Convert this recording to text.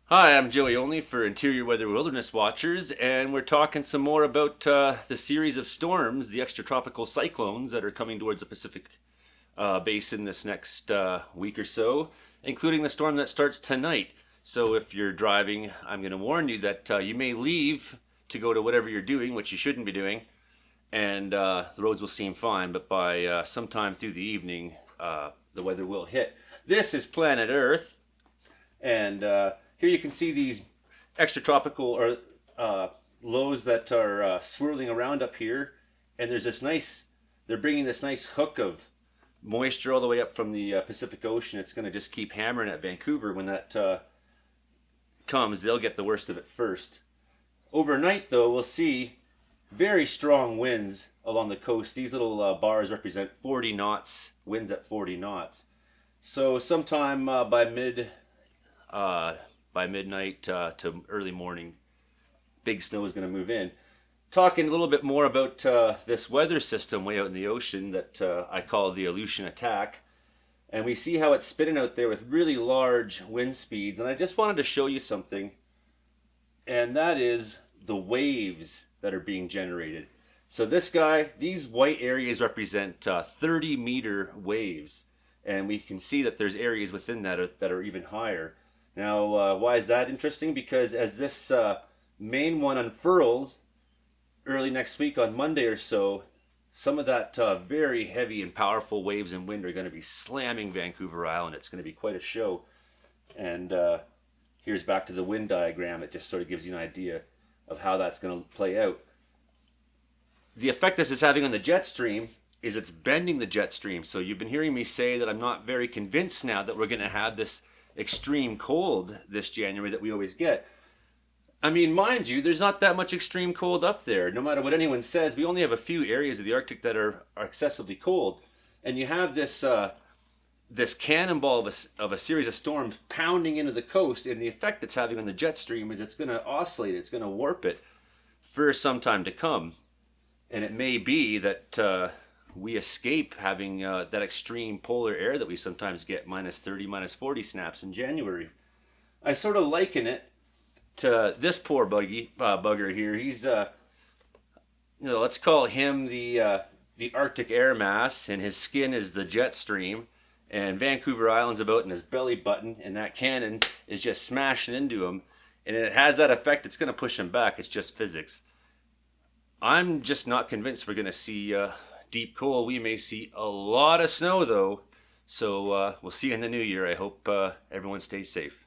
Hi, I'm Joey Only for Interior Weather Wilderness Watchers, and we're talking some more about the series of storms, the extratropical cyclones that are coming towards the Pacific basin this next week or so, including the storm that starts tonight. So if you're driving, I'm going to warn you that you may leave to go to whatever you're doing, which you shouldn't be doing, and the roads will seem fine, but by sometime through the evening, the weather will hit. This is planet Earth, and here you can see these extratropical or lows that are swirling around up here, and there's this nice. They're bringing this nice hook of moisture all the way up from the Pacific Ocean. It's going to just keep hammering at Vancouver. When that comes, they'll get the worst of it first. Overnight, though, we'll see very strong winds along the coast. These little bars represent 40 knots, winds at 40 knots. So sometime by midnight to early morning, big snow is going to move in. Talking a little bit more about this weather system way out in the ocean that I call the Aleutian attack. And we see how it's spinning out there with really large wind speeds. And I just wanted to show you something, and that is the waves that are being generated. So these white areas represent 30-meter waves. And we can see that there's areas within that are even higher. Now, why is that interesting? Because as this main one unfurls early next week on Monday or so, some of that very heavy and powerful waves and wind are going to be slamming Vancouver Island. It's going to be quite a show. And here's back to the wind diagram. It just sort of gives you an idea of how that's going to play out. The effect this is having on the jet stream is it's bending the jet stream. So you've been hearing me say that I'm not very convinced now that we're going to have this extreme cold this January that we always get. I mean, mind you, there's not that much extreme cold up there. No matter what anyone says, we only have a few areas of the Arctic that are excessively cold. And you have this cannonball of a series of storms pounding into the coast, and the effect it's having on the jet stream is it's going to oscillate, it's going to warp it for some time to come. And it may be that we escape having that extreme polar air that we sometimes get, minus 30, minus 40 snaps in January. I sort of liken it to this poor bugger here. He's, let's call him the Arctic air mass, and his skin is the jet stream, and Vancouver Island's about in his belly button, and that cannon is just smashing into him, and it has that effect. It's going to push him back. It's just physics. I'm just not convinced we're going to see deep cold. We may see a lot of snow, though. So we'll see you in the new year. I hope everyone stays safe.